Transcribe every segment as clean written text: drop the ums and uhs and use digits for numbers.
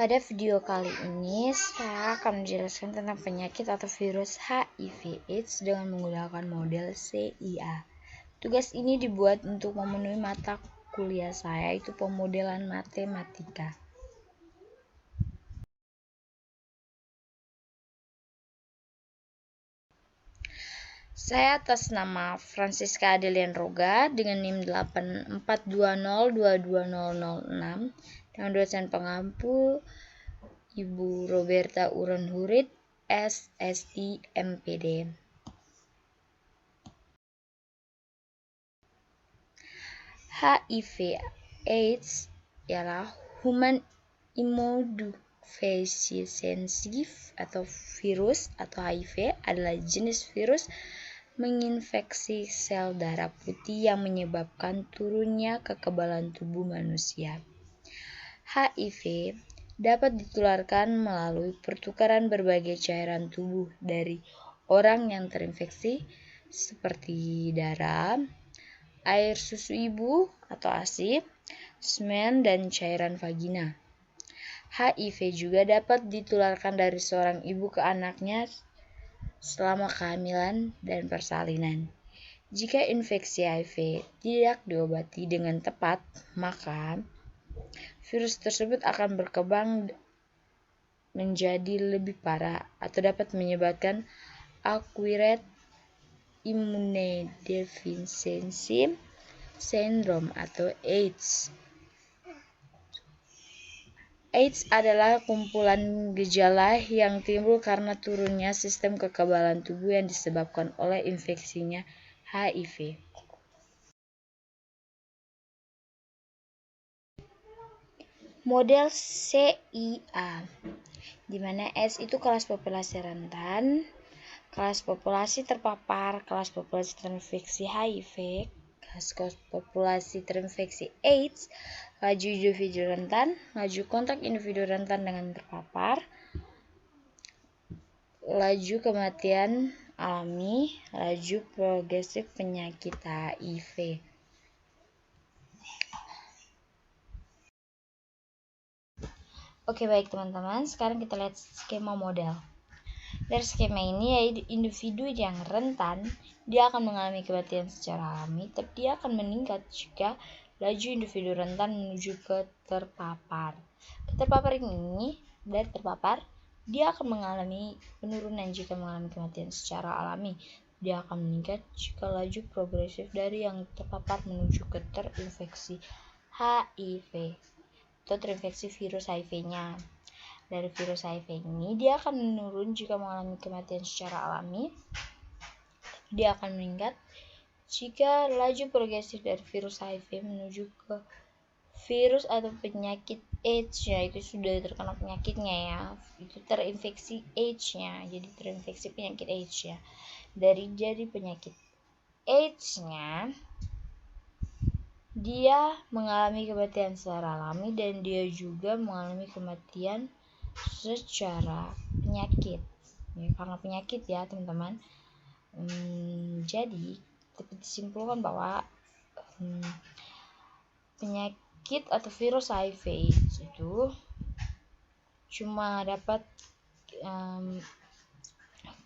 Pada video kali ini saya akan menjelaskan tentang penyakit atau virus HIV/AIDS dengan menggunakan model CIA. Tugas ini dibuat untuk memenuhi mata kuliah saya, yaitu pemodelan matematika. Saya atas nama Francisca Adelian Roga dengan NIM 8420220006 dengan dosen pengampu Ibu Roberta Uron Hurit, SSI MPD. HIV/AIDS ialah Human Immunodeficiency atau virus atau HIV adalah jenis virus menginfeksi sel darah putih yang menyebabkan turunnya kekebalan tubuh manusia. HIV dapat ditularkan melalui pertukaran berbagai cairan tubuh dari orang yang terinfeksi seperti darah, air susu ibu atau ASI, semen, dan cairan vagina. HIV juga dapat ditularkan dari seorang ibu ke anaknya selama kehamilan dan persalinan. Jika infeksi HIV tidak diobati dengan tepat, maka virus tersebut akan berkembang menjadi lebih parah atau dapat menyebabkan acquired immunodeficiency syndrome atau AIDS. AIDS adalah kumpulan gejala yang timbul karena turunnya sistem kekebalan tubuh yang disebabkan oleh infeksinya HIV. Model CIA, di mana S itu kelas populasi rentan, kelas populasi terpapar, kelas populasi terinfeksi HIV, kelas populasi terinfeksi AIDS, laju individu rentan, laju kontak individu rentan dengan terpapar, laju kematian alami, laju progresif penyakit HIV. Oke, baik teman-teman, sekarang kita lihat skema model. Dari skema ini, yaitu individu yang rentan, dia akan mengalami kematian secara alami, tapi dia akan meningkat jika laju individu rentan menuju ke terpapar. Terpapar ini, dari terpapar, dia akan mengalami penurunan jika mengalami kematian secara alami. Dia akan meningkat jika laju progresif dari yang terpapar menuju ke terinfeksi HIV atau terinfeksi virus HIV-nya. Dari virus HIV ini, dia akan menurun jika mengalami kematian secara alami. Dia akan meningkat jika laju progresif dari virus HIV menuju ke virus atau penyakit AIDS-nya, itu sudah terkena penyakitnya ya, itu terinfeksi AIDS-nya, jadi terinfeksi penyakit AIDS-nya. Dari penyakit AIDS-nya, dia mengalami kematian secara alami dan dia juga mengalami kematian secara penyakit ya, karena penyakit ya teman-teman. Jadi dapat disimpulkan bahwa penyakit atau virus HIV itu cuma dapat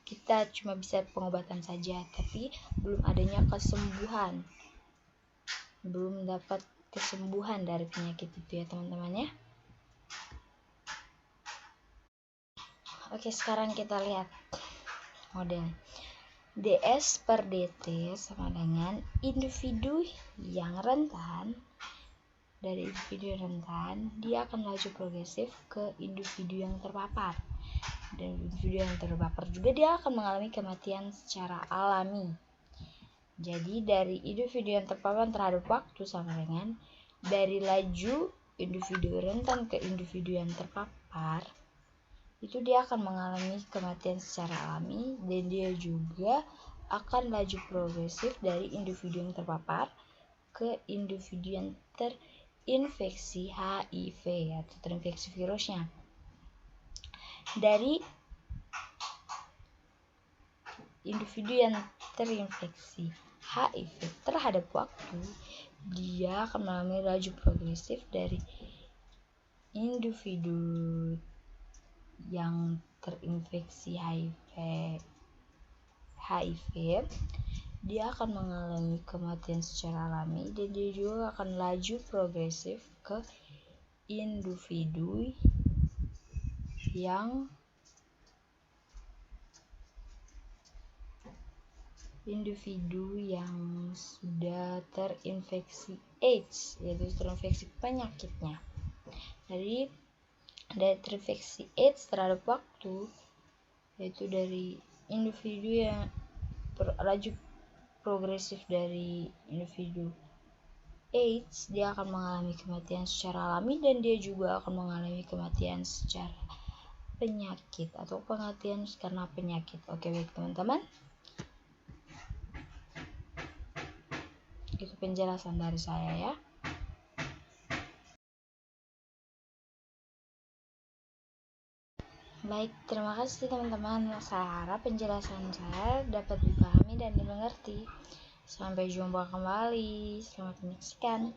kita cuma bisa pengobatan saja, tapi belum adanya kesembuhan, belum dapat kesembuhan dari penyakit itu ya teman-teman ya. Oke, sekarang kita lihat model. DS per DT sama dengan individu yang rentan. Dari individu rentan, dia akan laju progresif ke individu yang terpapar. Dan individu yang terpapar juga dia akan mengalami kematian secara alami. Jadi dari individu yang terpapar terhadap waktu sama dengan dari laju individu rentan ke individu yang terpapar, itu dia akan mengalami kematian secara alami, dan dia juga akan laju progresif dari individu yang terpapar ke individu yang terinfeksi HIV atau terinfeksi virusnya. Dari individu yang terinfeksi HIV terhadap waktu, dia akan mengalami laju progresif dari individu yang terinfeksi HIV, dia akan mengalami kematian secara alami, dan dia juga akan laju progresif ke individu yang sudah terinfeksi AIDS, yaitu terinfeksi penyakitnya. Dari terinfeksi AIDS terhadap waktu, yaitu dari individu yang laju progresif dari individu AIDS, dia akan mengalami kematian secara alami, dan dia juga akan mengalami kematian secara penyakit atau kematian karena penyakit. Oke, baik teman-teman, itu penjelasan dari saya ya. Baik, terima kasih teman-teman. Saya harap penjelasan saya dapat dipahami dan dimengerti. Sampai jumpa kembali. Selamat menyaksikan.